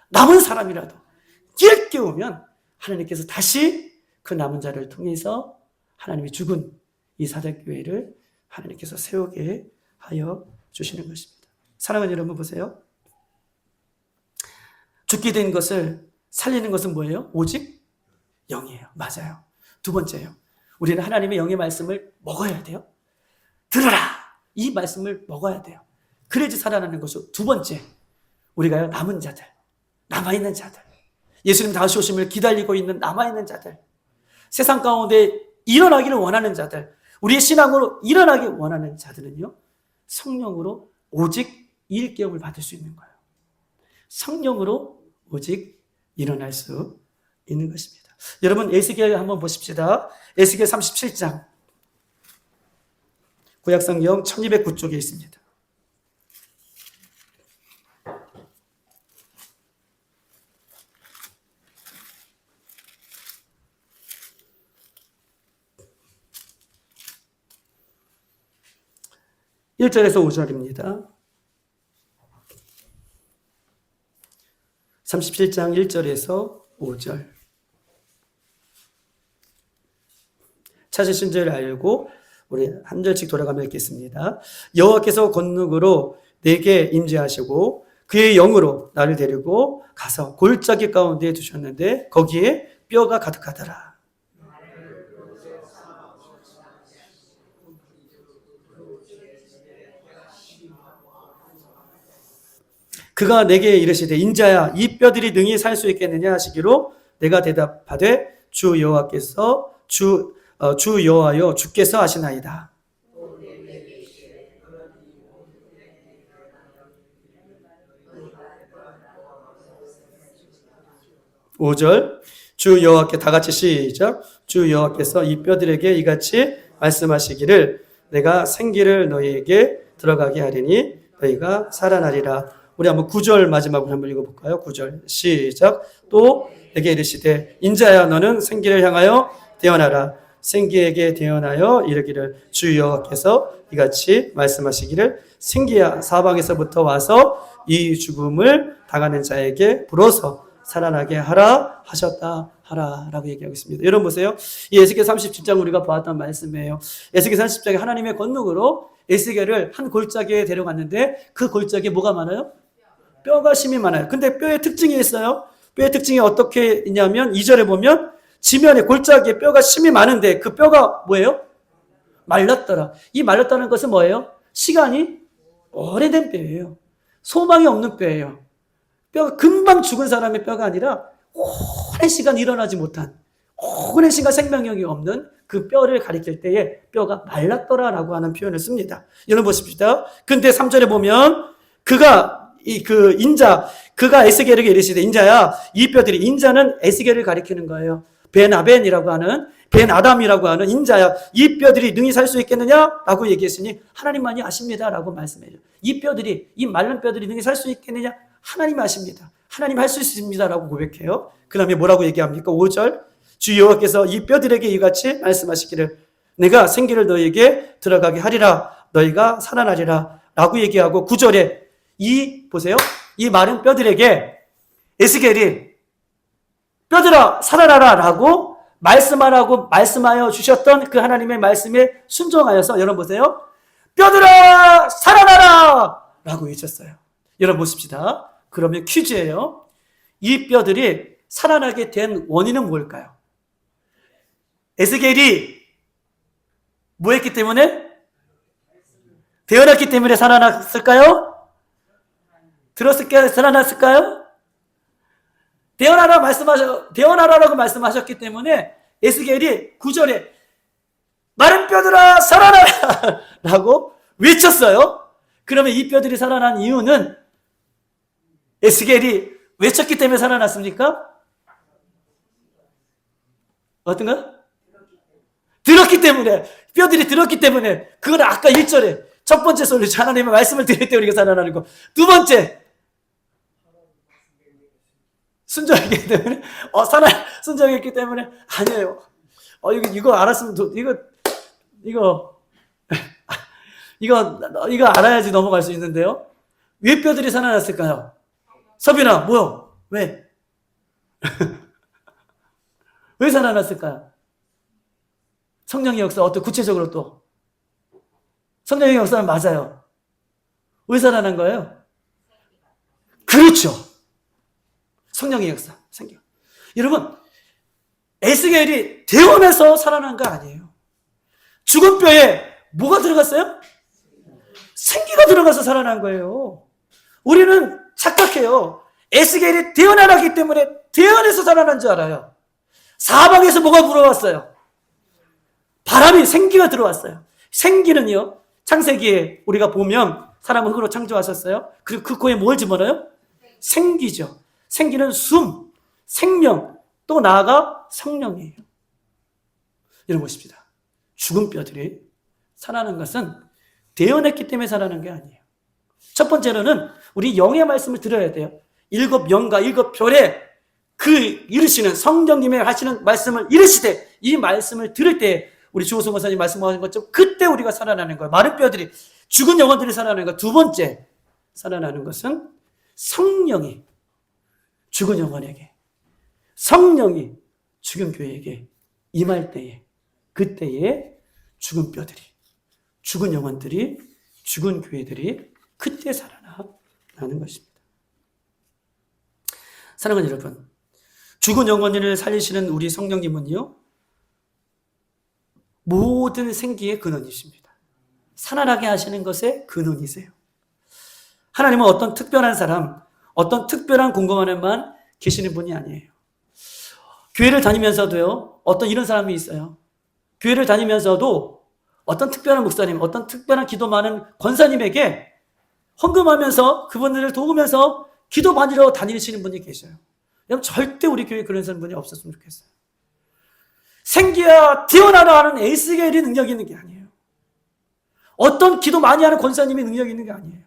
남은 사람이라도 일깨우면 하나님께서 다시 그 남은 자를 통해서 하나님이 죽은 이 사대교회를 하나님께서 세우게 하여 주시는 것입니다. 사랑하는 여러분 보세요. 죽게 된 것을 살리는 것은 뭐예요? 오직 영이에요. 맞아요. 두 번째요. 우리는 하나님의 영의 말씀을 먹어야 돼요. 들어라! 이 말씀을 먹어야 돼요. 그래야지 살아나는 것이고, 두 번째, 우리가요, 남은 자들, 남아있는 자들, 예수님 다시 오심을 기다리고 있는 남아있는 자들, 세상 가운데 일어나기를 원하는 자들, 우리의 신앙으로 일어나기 원하는 자들은요, 성령으로 오직 일깨움을 받을 수 있는 거예요. 성령으로 오직 일어날 수 있는 것입니다. 여러분, 에스겔 한번 보십시다. 에스겔 37장. 구약성경 1209쪽에 있습니다. (1절에서) (5절입니다) 37장 1절에서 5절. 찾으신 줄 알고 우리 한 절씩 돌아가며 읽겠습니다. 여호와께서 권능으로 내게 임재하시고 그의 영으로 나를 데리고 가서 골짜기 가운데 두셨는데 거기에 뼈가 가득하더라. 그가 내게 이르시되 인자야 이 뼈들이 능히 살 수 있겠느냐 하시기로 내가 대답하되 주 여호와께서 주 여호와여 주께서 하시나이다. 5절 주 여호와께 다 같이 시작. 주 여호와께서 이 뼈들에게 이같이 말씀하시기를 내가 생기를 너희에게 들어가게 하리니 너희가 살아나리라. 우리 한번 9절 마지막으로 한번 읽어볼까요? 9절 시작. 또 내게 이르시되 인자야 너는 생기를 향하여 대언하라. 생기에게 대언하여 이르기를 주 여호와께서 이같이 말씀하시기를 생기야 사방에서부터 와서 이 죽음을 당하는 자에게 불어서 살아나게 하라 하셨다 하라 라고 얘기하고 있습니다. 여러분 보세요. 이 에스겔 37장 우리가 보았던 말씀이에요. 에스겔 37장에 하나님의 권능으로 에스겔을 한 골짜기에 데려갔는데 그 골짜기에 뭐가 많아요? 뼈가 심이 많아요. 근데 뼈의 특징이 있어요. 뼈의 특징이 어떻게 있냐면 2절에 보면 지면에 골짜기에 뼈가 심이 많은데 그 뼈가 뭐예요? 말랐더라. 이 말랐다는 것은 뭐예요? 시간이 오래된 뼈예요. 소망이 없는 뼈예요. 뼈가 금방 죽은 사람의 뼈가 아니라 오랜 시간 일어나지 못한 오랜 시간 생명력이 없는 그 뼈를 가리킬 때에 뼈가 말랐더라라고 하는 표현을 씁니다. 여러분 보십시다. 근데 3절에 보면 그가 그가 에스겔에게 이르시되 인자야 이 뼈들이 인자는 에스겔을 가리키는 거예요. 벤아벤이라고 하는 벤아담이라고 하는 인자야 이 뼈들이 능히 살 수 있겠느냐라고 얘기했으니 하나님만이 아십니다라고 말씀해요. 이 뼈들이 이 마른 뼈들이 능히 살 수 있겠느냐 하나님 아십니다. 하나님 할 수 있습니다라고 고백해요. 그 다음에 뭐라고 얘기합니까? 5절 주 여호와께서 이 뼈들에게 이같이 말씀하시기를 내가 생기를 너희에게 들어가게 하리라 너희가 살아나리라 라고 얘기하고 9절에 보세요. 이 마른 뼈들에게 에스겔이 뼈들아 살아나라 라고 말씀하라고 말씀하여 주셨던 그 하나님의 말씀에 순종하여서 여러분 보세요. 뼈들아 살아나라 라고 외쳤어요. 여러분 보십시다. 그러면 퀴즈예요. 이 뼈들이 살아나게 된 원인은 뭘까요? 에스겔이 뭐 했기 때문에? 대언했기 때문에 살아났을까요? 살아났을까요? 대언하라라고 말씀하셨기 때문에 에스겔이 9절에 마른 뼈들아 살아나라 라고 외쳤어요. 그러면 이 뼈들이 살아난 이유는 에스겔이 외쳤기 때문에 살아났습니까? 어떤가? 들었기 때문에 뼈들이 들었기 때문에 그건 아까 1절에 첫 번째 솔루션 하나님의 말씀을 들을 때 우리가 살아나는 거. 두 번째 순종했기 때문에 순종했기 때문에 아니에요. 이거 알았으면 이거 알아야지 넘어갈 수 있는데요. 왜 뼈들이 살아났을까요? 서빈아, 뭐야? 왜? 왜 살아났을까요? 성령의 역사, 구체적으로 또. 성령의 역사는 맞아요. 왜 살아난 거예요? 그렇죠. 성령의 역사, 생겨. 여러분, 에스겔이 대원해서 살아난 거 아니에요. 죽은 뼈에 뭐가 들어갔어요? 생기가 들어가서 살아난 거예요. 우리는 착각해요. 에스겔이 대언하기 때문에 대언해서 살아난 줄 알아요. 사방에서 뭐가 불어왔어요? 바람이 생기가 들어왔어요. 생기는요. 창세기에 우리가 보면 사람은 흙으로 창조하셨어요. 그리고 그 코에 뭘 집어넣어요? 생기죠. 생기는 숨, 생명, 또 나아가 성령이에요. 여러분 보십시다. 죽은 뼈들이 살아나는 것은 대언했기 때문에 살아나는 게 아니에요. 첫 번째로는 우리 영의 말씀을 들어야 돼요. 7영과 7별에 그 이르시는 성령님의 하시는 말씀을 이르시되 이 말씀을 들을 때 우리 주호성 권사님 말씀하신 것처럼 그때 우리가 살아나는 거예요. 마른 뼈들이 죽은 영혼들이 살아나는 거. 두 번째 살아나는 것은 성령이 죽은 영혼에게 성령이 죽은 교회에게 임할 때에 그때에 죽은 뼈들이 죽은 영혼들이 죽은 교회들이 그때 살아나는 것입니다. 사랑하는 여러분, 죽은 영혼을 살리시는 우리 성령님은요 모든 생기의 근원이십니다. 살아나게 하시는 것의 근원이세요. 하나님은 어떤 특별한 사람, 어떤 특별한 공공원에만 계시는 분이 아니에요. 교회를 다니면서도요 어떤 이런 사람이 있어요. 교회를 다니면서도 어떤 특별한 목사님, 어떤 특별한 기도 많은 권사님에게 헌금하면서 그분들을 도우면서 기도 받으러 다니시는 분이 계셔요. 여러분 절대 우리 교회에 그런 분이 없었으면 좋겠어요. 생기야 뛰어나라 하는 에이스겔이 능력이 있는 게 아니에요. 어떤 기도 많이 하는 권사님이 능력이 있는 게 아니에요.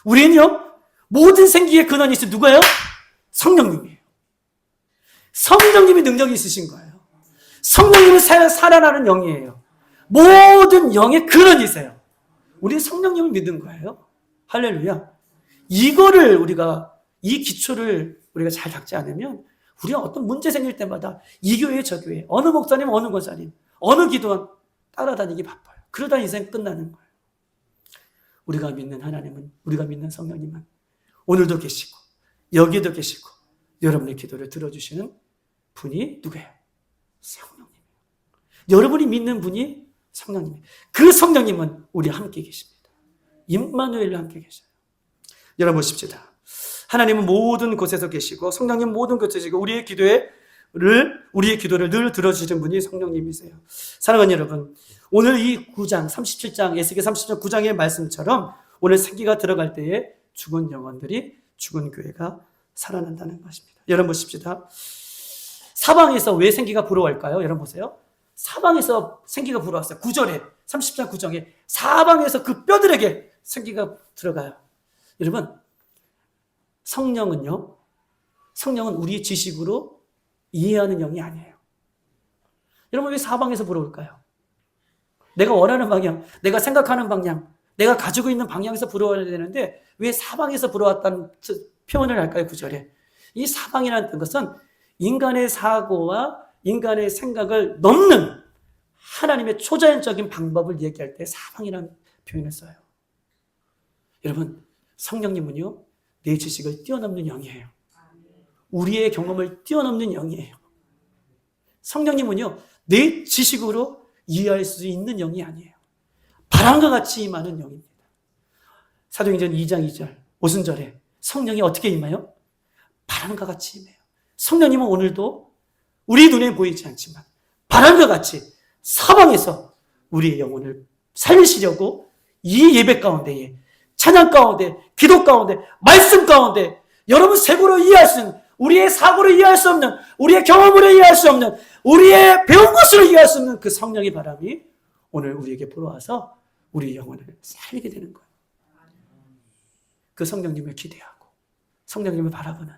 우리는요, 모든 생기의 근원이 있어요. 누가요? 성령님이에요. 성령님이 능력이 있으신 거예요. 성령님은 살아나는 영이에요. 모든 영의 근원이세요. 우리는 성령님을 믿는 거예요. 할렐루야. 이거를 우리가, 이 기초를 우리가 잘 닦지 않으면 우리가 어떤 문제 생길 때마다 이 교회 저 교회, 어느 목사님 어느 권사님, 어느 기도원 따라다니기 바빠요. 그러다 인생 끝나는 거예요. 우리가 믿는 하나님은, 우리가 믿는 성령님은 오늘도 계시고 여기도 계시고 여러분의 기도를 들어주시는 분이 누구예요? 성령님이에요. 여러분이 믿는 분이 성령님이에요. 그 성령님은 우리와 함께 계십니다. 임마누엘과 함께 계셔요. 여러분 보십시다. 하나님은 모든 곳에서 계시고 성령님 모든 곳에 계시고 우리의 기도를 늘 들어주시는 분이 성령님이세요. 사랑하는 여러분, 오늘 이 9장 37장 에스겔 37장 9장의 말씀처럼 오늘 생기가 들어갈 때에 죽은 영혼들이 죽은 교회가 살아난다는 것입니다. 여러분 보십시다. 사방에서 왜 생기가 불어올까요? 여러분 보세요. 사방에서 생기가 불어왔어요. 9절에 30장 9장에 사방에서 그 뼈들에게 생기가 들어가요. 여러분, 성령은 우리의 지식으로 이해하는 영이 아니에요. 여러분 왜 사방에서 불어올까요? 내가 원하는 방향, 내가 생각하는 방향, 내가 가지고 있는 방향에서 불어와야 되는데 왜 사방에서 불어왔다는 표현을 할까요? 9절에. 이 사방이라는 것은 인간의 사고와 인간의 생각을 넘는 하나님의 초자연적인 방법을 얘기할 때 사방이라는 표현을 써요. 여러분, 성령님은요, 내 지식을 뛰어넘는 영이에요. 우리의 경험을 뛰어넘는 영이에요. 성령님은요, 내 지식으로 이해할 수 있는 영이 아니에요. 바람과 같이 임하는 영입니다. 사도행전 2장 2절 오순절에 성령이 어떻게 임해요? 바람과 같이 임해요. 성령님은 오늘도 우리 눈에 보이지 않지만 바람과 같이 사방에서 우리의 영혼을 살리시려고 이 예배 가운데에 찬양 가운데, 기도 가운데, 말씀 가운데 여러분 세고로 이해할 수 있는, 우리의 사고로 이해할 수 없는, 우리의 경험으로 이해할 수 없는, 우리의 배운 것으로 이해할 수 없는 그 성령의 바람이 오늘 우리에게 불어와서 우리의 영혼을 살리게 되는 거예요. 그 성령님을 기대하고 성령님을 바라보는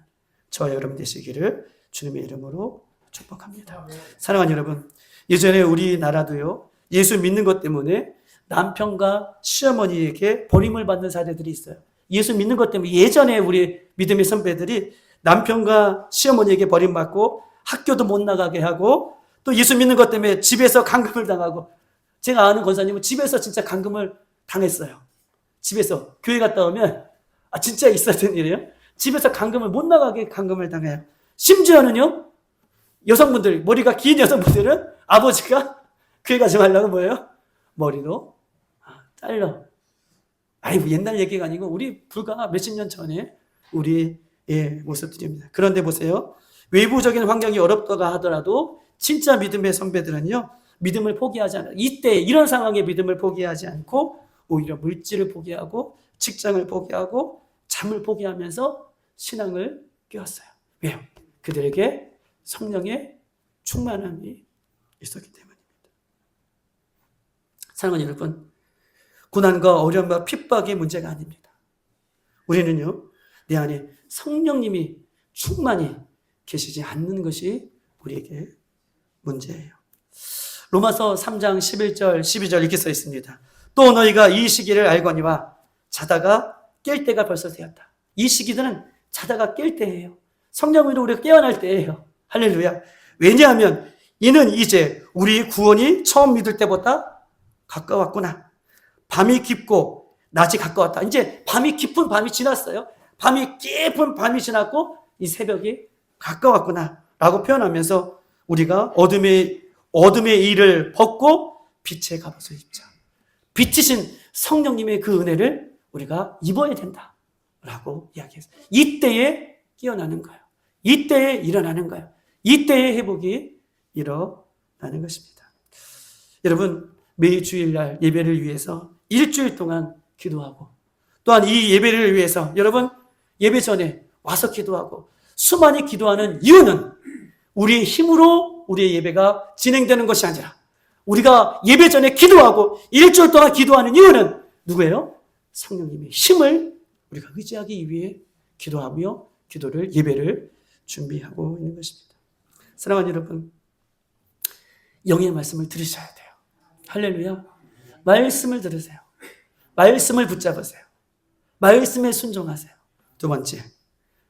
저와 여러분 되시기를 주님의 이름으로 축복합니다. 사랑하는 여러분, 예전에 우리나라도요, 예수 믿는 것 때문에 남편과 시어머니에게 버림을 받는 사례들이 있어요. 예수 믿는 것 때문에 예전에 우리 믿음의 선배들이 남편과 시어머니에게 버림받고 학교도 못 나가게 하고 또 예수 믿는 것 때문에 집에서 감금을 당하고, 제가 아는 권사님은 집에서 진짜 감금을 당했어요. 집에서 교회 갔다 오면 진짜 있었던 일이에요. 집에서 감금을 못 나가게 감금을 당해요. 심지어는요, 여성분들, 머리가 긴 여성분들은 아버지가 교회 가지 말라고 뭐예요? 머리도 잘라. 아이고, 옛날 얘기가 아니고 우리 불과 몇십 년 전에 우리의 모습들입니다. 그런데 보세요. 외부적인 환경이 어렵다가 하더라도 진짜 믿음의 선배들은요, 믿음을 포기하지 않아요. 이때 이런 상황에 믿음을 포기하지 않고 오히려 물질을 포기하고 직장을 포기하고 잠을 포기하면서 신앙을 깨웠어요. 왜요? 그들에게 성령의 충만함이 있었기 때문입니다. 사랑하는 여러분, 고난과 어려움과 핍박이 문제가 아닙니다. 우리는요, 내 안에 성령님이 충만히 계시지 않는 것이 우리에게 문제예요. 로마서 3장 11절 12절 이렇게 써 있습니다. 또 너희가 이 시기를 알거니와 자다가 깰 때가 벌써 되었다. 이 시기들은 자다가 깰 때예요. 성령으로 우리가 깨어날 때예요. 할렐루야. 왜냐하면 이는 이제 우리 구원이 처음 믿을 때보다 가까웠구나. 밤이 깊고 낮이 가까웠다. 이제 밤이 깊은 밤이 지났어요. 밤이 깊은 밤이 지났고 이 새벽이 가까웠구나 라고 표현하면서 우리가 어둠의 일을 벗고 빛의 갑옷을 입자. 빛이신 성령님의 그 은혜를 우리가 입어야 된다 라고 이야기했어요. 이때에 깨어나는 거예요. 이때에 일어나는 거예요. 이때에 회복이 일어나는 것입니다. 여러분, 매일 주일날 예배를 위해서 일주일 동안 기도하고, 또한 이 예배를 위해서 여러분 예배 전에 와서 기도하고 수많이 기도하는 이유는 우리의 힘으로 우리의 예배가 진행되는 것이 아니라 우리가 예배 전에 기도하고 일주일 동안 기도하는 이유는 누구예요? 성령님의 힘을 우리가 의지하기 위해 기도하며 기도를, 예배를 준비하고 있는 것입니다. 사랑하는 여러분, 영의 말씀을 들으셔야 돼요. 할렐루야. 말씀을 들으세요. 말씀을 붙잡으세요. 말씀에 순종하세요. 두 번째,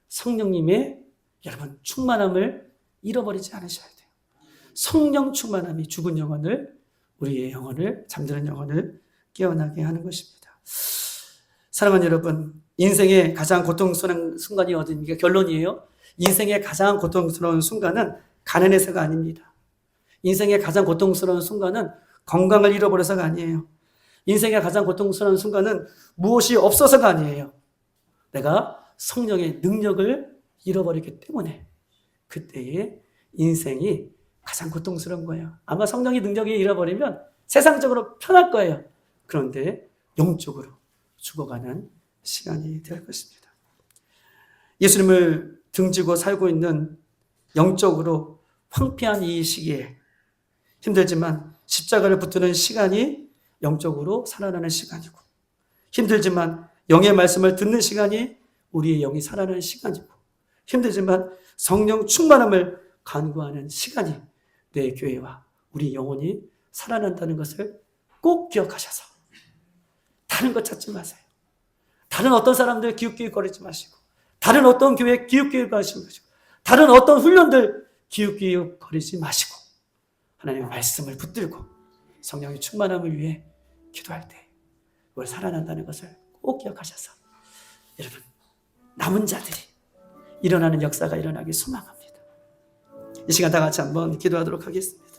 성령님의 여러분 충만함을 잃어버리지 않으셔야 돼요. 성령 충만함이 죽은 영혼을, 우리의 영혼을, 잠드는 영혼을 깨어나게 하는 것입니다. 사랑하는 여러분, 인생의 가장 고통스러운 순간이 어디입니까? 결론이에요. 인생의 가장 고통스러운 순간은 가난해서가 아닙니다. 인생의 가장 고통스러운 순간은 건강을 잃어버려서가 아니에요. 인생의 가장 고통스러운 순간은 무엇이 없어서가 아니에요. 내가 성령의 능력을 잃어버리기 때문에 그때의 인생이 가장 고통스러운 거예요. 아마 성령의 능력이 잃어버리면 세상적으로 편할 거예요. 그런데 영적으로 죽어가는 시간이 될 것입니다. 예수님을 등지고 살고 있는 영적으로 황폐한 이 시기에 힘들지만 십자가를 붙드는 시간이 영적으로 살아나는 시간이고, 힘들지만 영의 말씀을 듣는 시간이 우리의 영이 살아나는 시간이고, 힘들지만 성령 충만함을 간구하는 시간이 내 교회와 우리 영혼이 살아난다는 것을 꼭 기억하셔서 다른 것 찾지 마세요. 다른 어떤 사람들 기웃기웃거리지 마시고, 다른 어떤 교회 기웃기웃거리지 마시고, 다른 어떤 훈련들 기웃기웃거리지 마시고, 하나님의 말씀을 붙들고 성령의 충만함을 위해 기도할 때 그걸 살아난다는 것을 꼭 기억하셔서 여러분, 남은 자들이 일어나는 역사가 일어나길 소망합니다. 이 시간 다 같이 한번 기도하도록 하겠습니다.